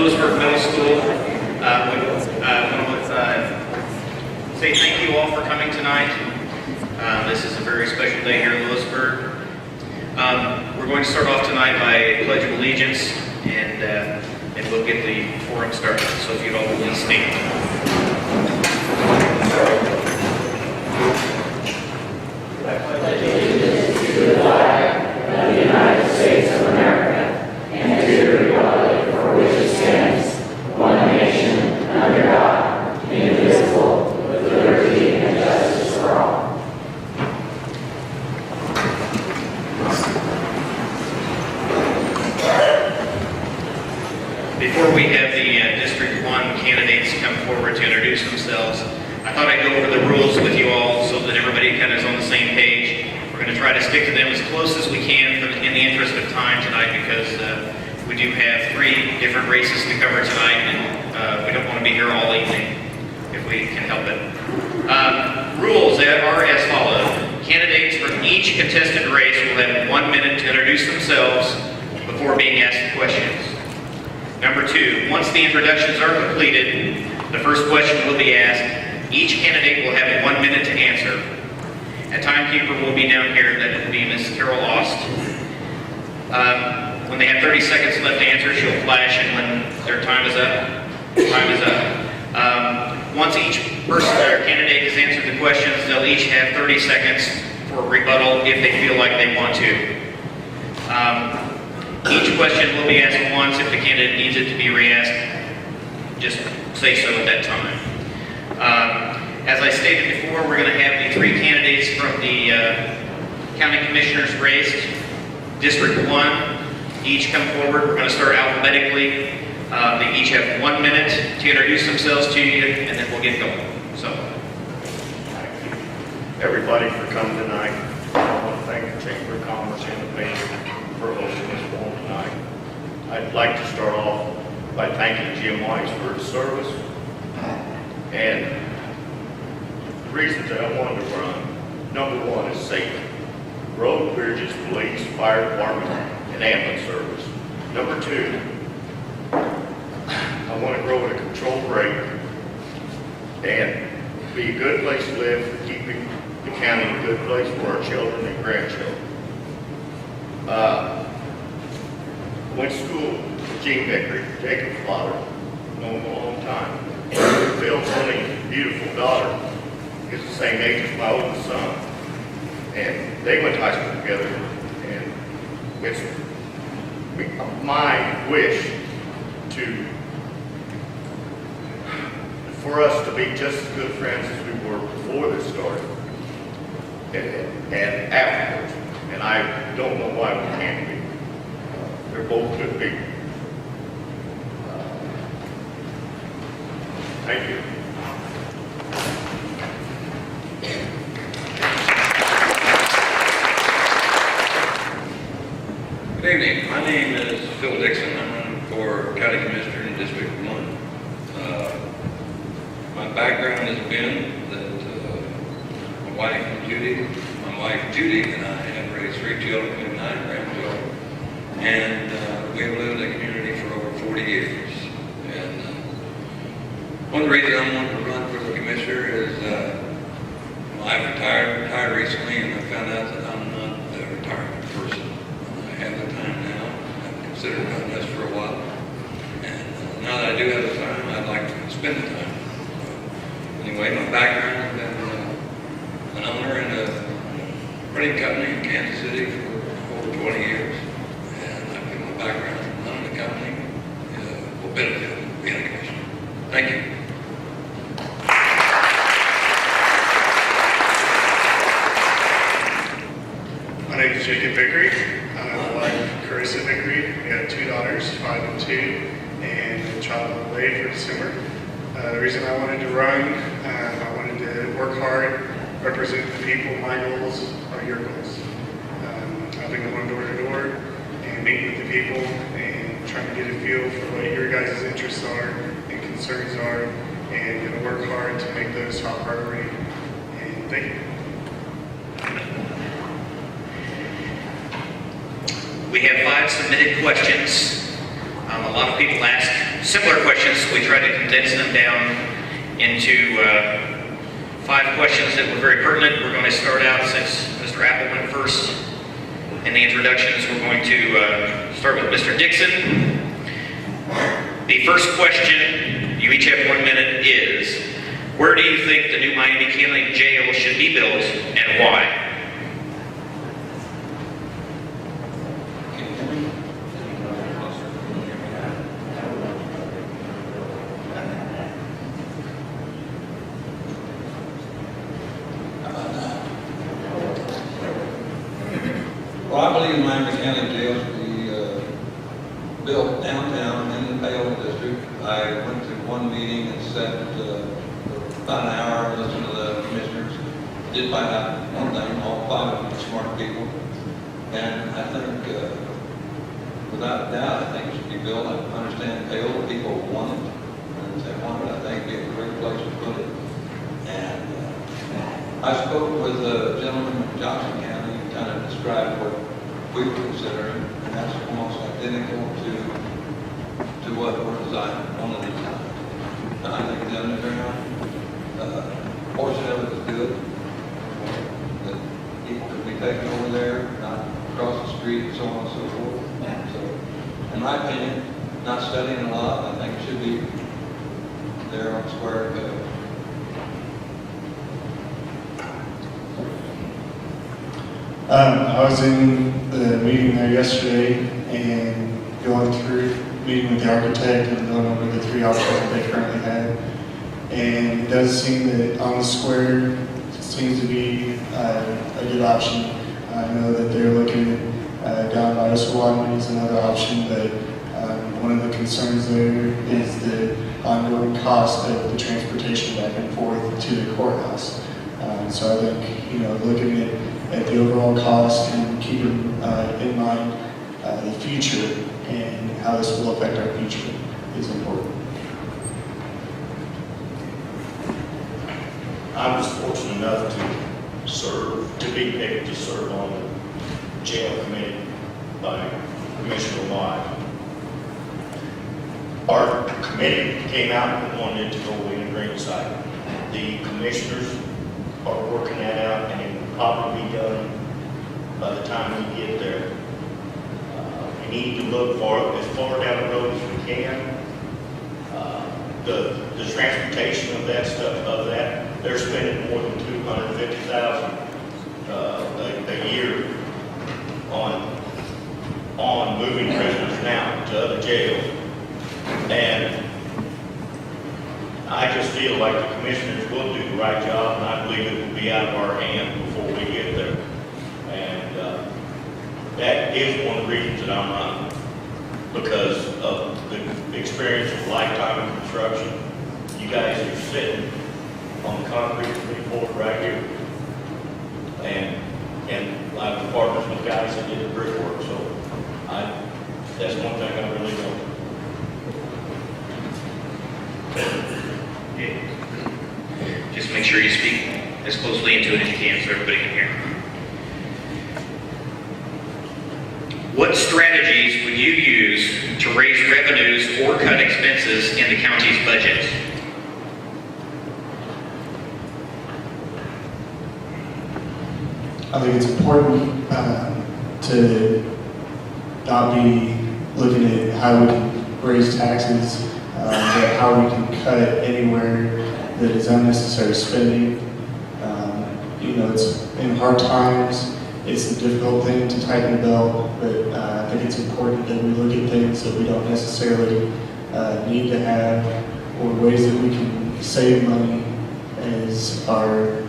Lewisburg Middle School. Say thank you all for coming tonight. This is a very special day here in Lewisburg. We're going to start off tonight by a Pledge of Allegiance, and we'll get the forum started. So if you'd all please stand. I pledge allegiance to the flag of the United States of America and to the republic for which it stands, one nation, under God, indivisible, with liberty and justice for all. Before we have the District 1 candidates come forward to introduce themselves, I thought I'd go over the rules with you all so that everybody kind of is on the same page. We're going to try to stick to them as close as we can in the interest of time tonight, because we do have 3 different races to cover tonight, and we don't want to be here all evening if we can help it. Rules are as follows. Candidates from each contested race will have 1 minute to introduce themselves before being asked questions. Number 2, once the introductions are completed, the first question will be asked. Each candidate will have 1 minute to answer. A timekeeper will be down here. That will be Miss Carol Ost. When they have 30 seconds left to answer, she'll flash, and when their time is up, once each person or candidate has answered the questions, they'll each have 30 seconds for rebuttal if they feel like they want to. Each question will be asked once. If the candidate needs it to be re-asked, just say so at that time. As I stated before, we're going to have the 3 candidates from the County Commissioner's race, District 1, each come forward. We're going to start alphabetically. They each have 1 minute to introduce themselves to you, and then we'll get going. So, thank you, everybody, for coming tonight. I want to thank the Chamber of Commerce and the mayor for hosting this forum tonight. I'd like to start off by thanking Jim Weiss for his service. And the reasons that I wanted to run, number 1 is safety. Road, bridges, police, fire department, and ambulance service. Number 2, I want to grow at a controlled rate and be a good place to live, keeping the county a good place for our children and grandchildren. Went to school with Gene Vickrey, Jacob's father, known him a long time. Phil's only beautiful daughter is the same age as my oldest son. And they went to high school together. And it's my wish for us to be just as good friends as we were before this started and afterwards. And I don't know why we can't be. They're both good people. Thank you. Good evening. My name is Phil Dixon. I'm running for County Commissioner in District 1. My background has been that my wife Judy and I have raised 3 children and 9 grandchildren, and we have lived in the community for over 40 years. And one of the reasons I wanted to run for the commissioner is I retired recently, and I found out that I'm not a retirement person. I have the time now. I've considered doing this for a while, and now that I do have the time, I'd like to spend the time. Anyway, my background has been an owner in a printing company in Kansas City for over 20 years, and I think my background in owning the company will benefit being a commissioner. Thank you. My name is Jacob Vickrey. I'm my wife, Carissa Vickrey. We have 2 daughters, 5 and 2, and a child on the way for December. The reason I wanted to run, I wanted to work hard, represent the people. My goals are your goals. I've been going door to door and meeting with the people and trying to get a feel for what your guys' interests are and concerns are, and going to work hard to make those top priority. And thank you. We have 5 submitted questions. A A lot of people ask similar questions, so we try to condense them down into 5 questions that were very pertinent. We're going to start out, since Mr. Apple went first in the introductions, we're going to start with Mr. Dixon. The first question, you each have 1 minute, is where do you think the new Miami County Jail should be built and why? Well, I believe Miami County Jail should be built downtown in the Pale District. I went to one meeting and sat for about an hour and listened to the commissioners. Did find out one thing, all 5 of them are smart people. And I think, without a doubt, I think it should be built. I understand Pale, people want it. And if they want it, I think it'd be a great place to put it. And I spoke with a gentleman in Johnson County who kind of described what we were considering, and that's almost identical to what we're designing one of these times. I think the underground portion of it is good. That people could be taken over there, not across the street, and so on and so forth. So, in my opinion, not studying a lot, I think it should be there on Square Pale. I was in the meeting there yesterday and going through, meeting with the architect and going over the 3 options that they currently have. And it does seem that on the square seems to be a good option. I know that they're looking down by Osawani is another option, but one of the concerns there is the ongoing cost of the transportation back and forth to the courthouse. So I think, looking at the overall cost and keeping in mind the future and how this will affect our future is important. I was fortunate enough to be picked to serve on the jail committee by Commissioner Lott. Our committee came out and wanted to go in green site. The commissioners are working that out, and it will probably be done by the time we get there. We need to look as far down the road as we can. The transportation of that stuff, they're spending more than $250,000 a year on moving prisoners now to other jails. And I just feel like the commissioners will do the right job, and I believe it will be out of our hand before we get there. And that is one of the reasons that I'm running, because of the experience of a lifetime in construction. You guys are sitting on the concrete floor right here. And I'm partners with guys that did the brickwork, so that's one thing I really don't. Just make sure you speak as closely into it as you can so everybody can hear. What strategies would you use to raise revenues or cut expenses in the county's budget? I think it's important to not be looking at how we can raise taxes, but how we can cut anywhere that is unnecessary spending. It's in hard times, it's a difficult thing to tighten the belt, but I think it's important that we look at things that we don't necessarily need to have, or ways that we can save money as our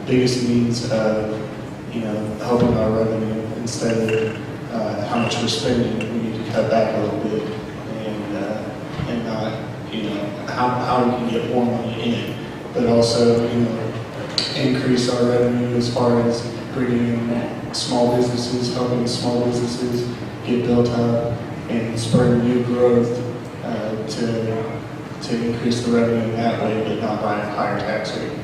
biggest means of, helping our revenue instead of how much we're spending. We need to cut back a little bit and not, how we can get more money in, but also, increase our revenue as far as bringing in small businesses, helping small businesses get built up and spurring new growth to increase the revenue in that way, but not by a higher tax rate.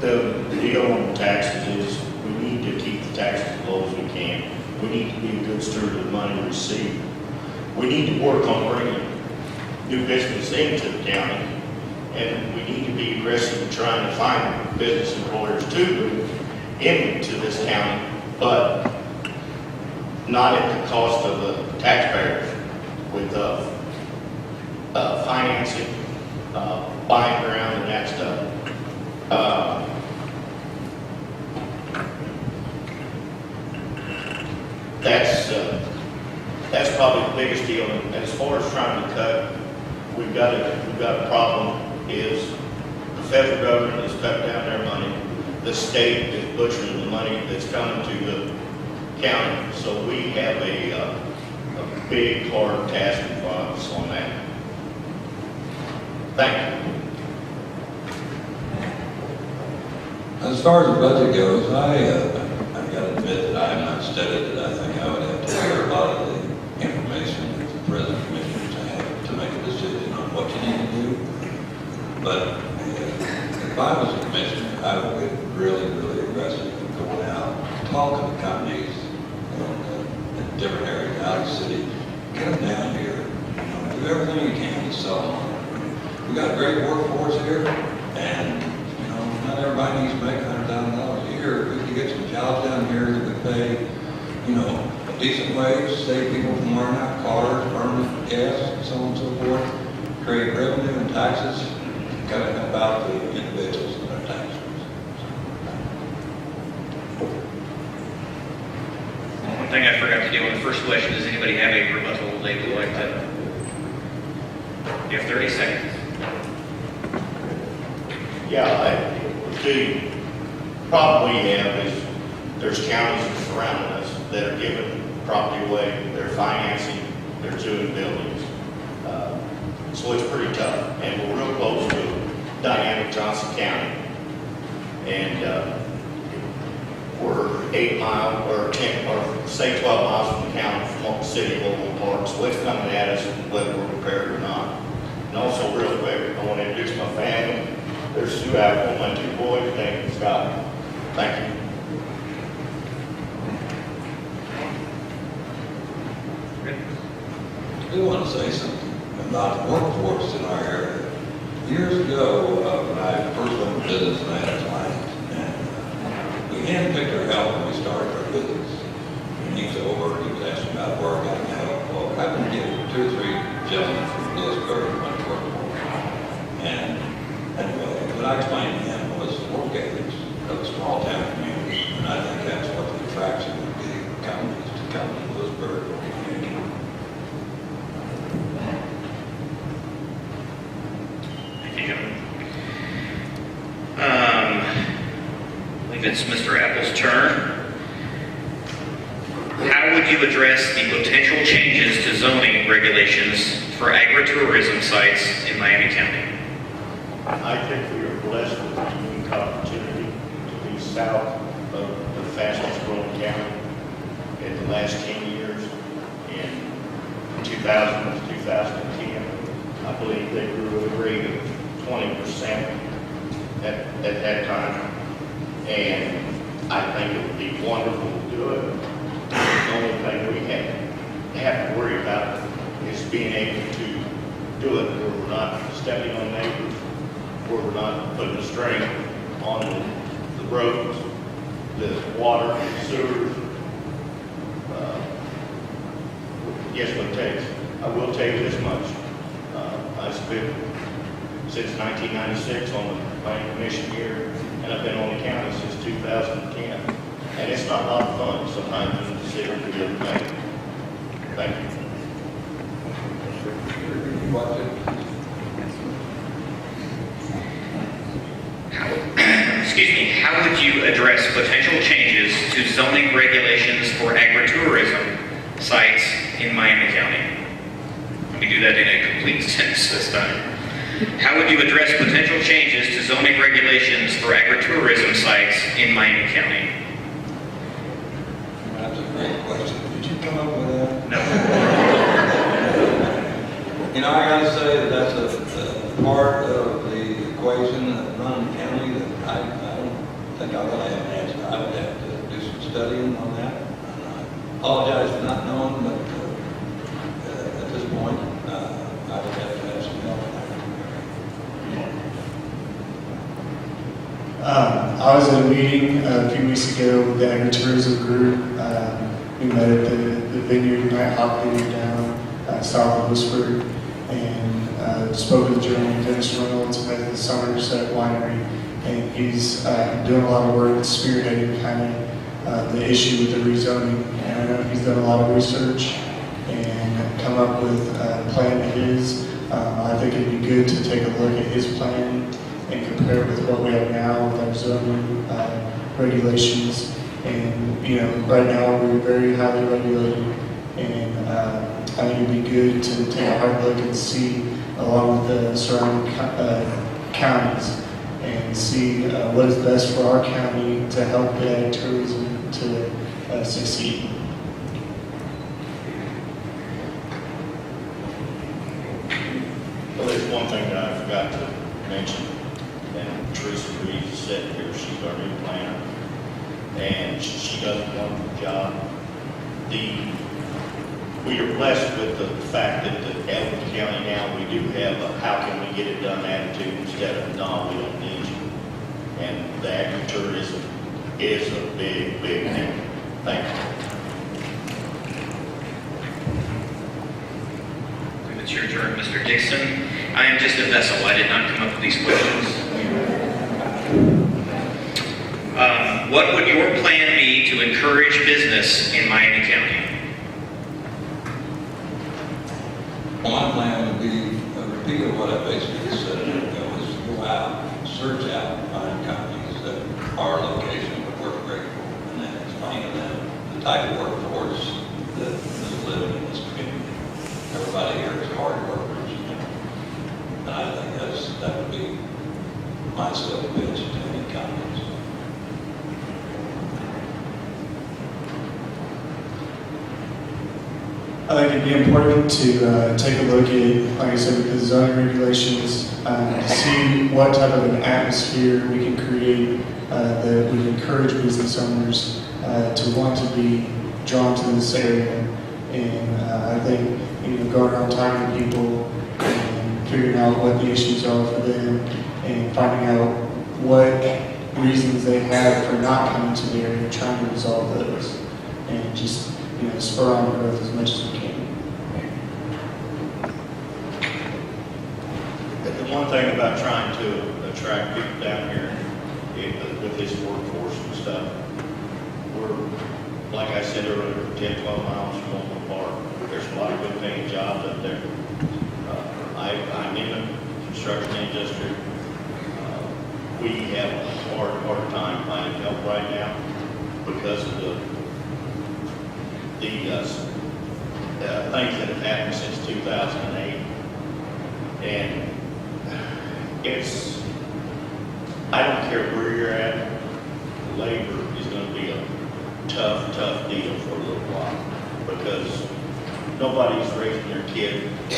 The deal on taxes is we need to keep the taxes need to be a good steward of the money we receive. We need to work on bringing new business into the county, and we need to be aggressive in trying to find business employers to move into this county, but not at the cost of the taxpayers with financing, buying ground and that stuff. That's probably the biggest deal. And as far as trying to cut, we've got a problem is the federal government has cut down their money. The state is butchering the money that's coming to the county. So we have a big, hard task in front of us on that. Thank you. As far as the budget goes, I've got to admit that I have not studied it. I think I would have to hear a lot of the information that the present commissioners have to make a decision on what you need to do. But if I was a commissioner, I would get really, really aggressive in going out, talking to companies in different areas out of the city, get them down here, do everything you can to sell them. We got a great workforce here, and not everybody needs to make $100,000 a year. We could get some jobs down here that would pay, a decent wage, save people from wearing out cars, burning gas, and so on and so forth, create revenue and taxes, kind of help out the individuals and their taxes. One thing I forgot to do in the first question, does anybody have a rebuttal they would like to? You have 30 seconds. Yeah, the problem we have is there's counties that surround us that are giving property away, they're financing, they're doing buildings. So it's pretty tough. And we're real close to dynamic Johnson County. And we're 8 miles or 10 or say 12 miles from the county, from the city of Oakland Park. So it's coming at us whether we're prepared or not. And also real quick, I want to introduce my family. There's Sue Apple, my 2 boys, Nate and Scott. Thank you. I do want to say something about the workforce in our area. Years ago, when I first went to business and I had a client, and we handpicked our help when we started our business. And he was over, he was asking about work, and help. Well, I happened to get 2 or 3 gentlemen from Lewisburg who went to work for me. And anyway, what I explained to him was the work ethics of the small town communities, and I think that's what the attraction would be for companies to come to Lewisburg or community. Thank you, gentlemen. I believe it's Mr. Apple's turn. How would you address the potential changes to zoning regulations for agritourism sites in Miami County? I think we are blessed with a unique opportunity to be south of the fastest growing county in the last 10 years. In 2000 to 2010, I believe they grew at a rate of 20% at that time. And I think it would be wonderful to do it. The only thing we have to worry about is being able to do it where we're not stepping on neighbors, where we're not putting a strain on the roads, the water, sewer. Yes, what it takes. I will tell you this much. I've spent since 1996 on the planning commission here, and I've been on the county since 2010. And it's not a lot of fun sometimes in the city to do everything. Thank you. Excuse me, how would you address potential changes to zoning regulations for agritourism sites in Miami County? Let me do that in a complete sentence this time. How would you address potential changes to zoning regulations for agritourism sites in Miami County? That's a great question. Did you come up with that? No. I gotta say that that's a part of the equation that runs the county that I don't think I would have an answer. I would have to do some studying on that. And apologize for not knowing, but at this point, I would have to have some help. I was at a meeting a few weeks ago with the agritourism group. We met at the Vineyard Nighthawk Vineyard down south of Whisper, and spoke with the gentleman, Dennis Reynolds, met at the Somerset Winery, and he's doing a lot of work spearheading kind of the issue with the rezoning. And I know he's done a lot of research and come up with a plan of his. I think it'd be good to take a look at his plan and compare it with what we have now with our zoning regulations. And, you know, right now we're very highly regulated, and I think it'd be good to take a hard look and see, along with the surrounding counties, and see what is best for our county to help the ag tourism to succeed. Well, there's one thing that I forgot to mention, and Teresa Reed said here, she's our new planner, and she does a wonderful job. We are blessed with the fact that the Elton County now, we do have a how can we get it done attitude instead of no, we don't need you. And the agritourism is a big, big thing. Thank you. It's your turn, Mr. Dixon. I am just a vessel. I did not come up with these questions. What would your plan be to encourage business in Miami County? Well, my plan would be a repeat of what I basically said. Was go out, search out, find companies that our location would work great for, and then explain to them the type of workforce that is living in this community. Everybody here is hard workers, and I think that would be my sales pitch to any companies. I think it'd be important to take a look at, like I said, with the zoning regulations, to see what type of an atmosphere we can create that would encourage business owners to want to be drawn to this area. And I think, you know, going around talking to people and figuring out what the issues are for them and finding out what reasons they have for not coming to the area, trying to resolve those, and just, you know, spur on growth as much as we can. The one thing about trying to attract people down here with this workforce and stuff, we're, like I said earlier, 10, 12 miles from Oakland Park. There's a lot of good paying jobs up there. I'm in the construction industry. We have a hard time finding help right now because of the things that have happened since 2008. And I don't care where you're at, labor is going to be a tough deal for a little while, because nobody's raising their kid to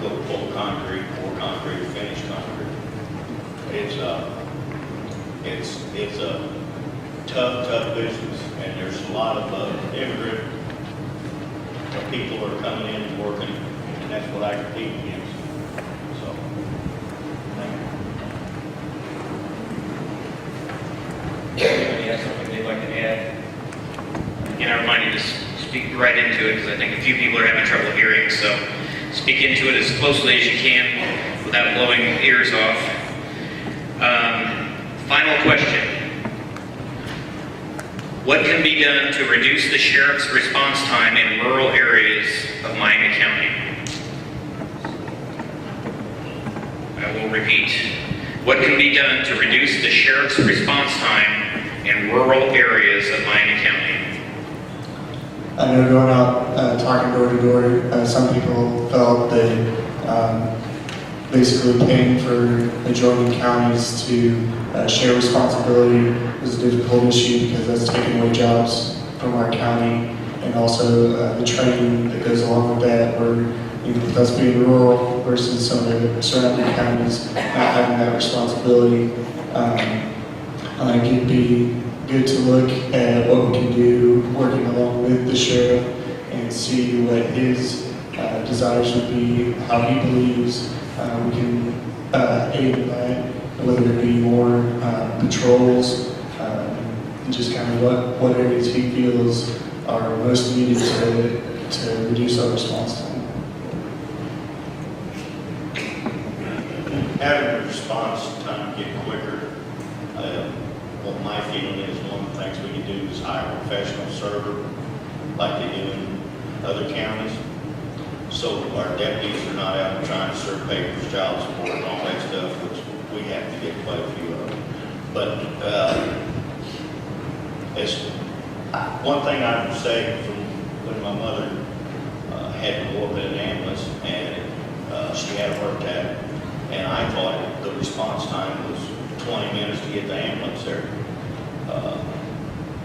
go full concrete or concrete or finished concrete. It's a tough business, and there's a lot of immigrant people are coming in and working, and that's what I compete against. So, thank you. Anybody has something they'd like to add? Again, I remind you to speak right into it, because I think a few people are having trouble hearing, so speak into it as closely as you can without blowing ears off. Final question. What can be done to reduce the sheriff's response time in rural areas of Miami County? I will repeat. What can be done to reduce the sheriff's response time in rural areas of Miami County? I know going out talking door to door, some people felt that basically paying for adjoining counties to share responsibility was a difficult issue, because that's taking away jobs from our county, and also the training that goes along with that, where, you know, with us being rural versus some of the surrounding counties not having that responsibility. I think it'd be good to look at what we can do working along with the sheriff and see what his desires would be, how he believes we can aid in that, whether it be more patrols, and just kind of what areas he feels are most needed to reduce our response time. Having the response time get quicker, what my feeling is, one of the things we can do is hire a professional server like they do in other counties. So our deputies are not out trying to serve papers, child support, and all that stuff, which we have to get quite a few of. But it's one thing I would say from when my mother had to go up in an ambulance and she had a heart attack, and I thought the response time was 20 minutes to get the ambulance there.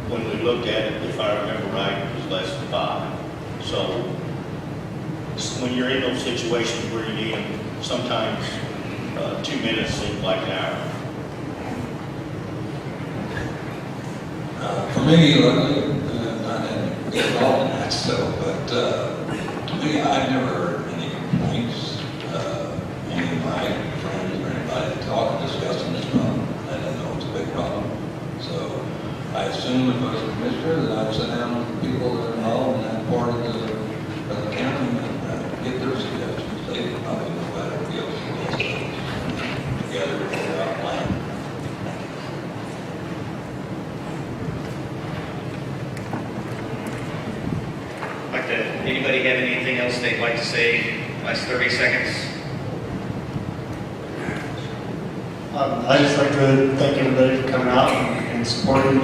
When we looked at it, if I remember right, it was less than 5. So when you're in those situations where you need them, sometimes 2 minutes seems like an hour. For me, not get involved in that stuff, but to me, I've never heard any complaints, any of my friends or anybody talking, discussing this problem. I didn't know it's a big problem. So I assume if I was a commissioner that I'd sit down with the people that are involved in that part of the county and get their suggestions. They probably know better to be able to get those together and figure out a plan. Anybody have anything else they'd like to say? Last 30 seconds. I'd just like to thank everybody for coming out and supporting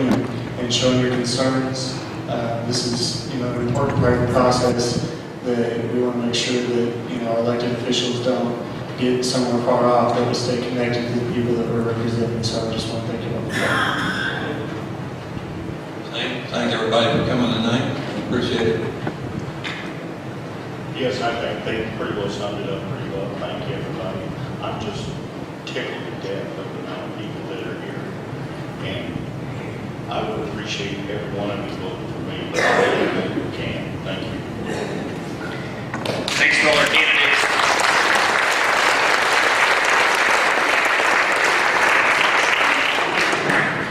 and showing your concerns. This is, an important part of the process that we want to make sure that, our elected officials don't get somewhere far off, that we stay connected to the people that we're representing. So I just want to thank you all. Thanks everybody for coming tonight. Appreciate it. Yes, I think they pretty well summed it up pretty well. Thank you, everybody. I'm just tickled to death of the amount of people that are here. And I would appreciate every one of you voting for me. I really can. Thank you. Thanks to all our candidates.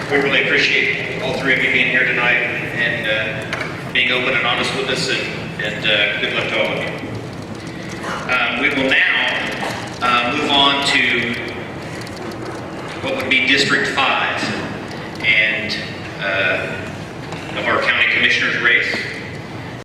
We really appreciate all three of you being here tonight and being open and honest with us, and good luck to all of you. We will now move on to what would be District 5 and of our county commissioner's race.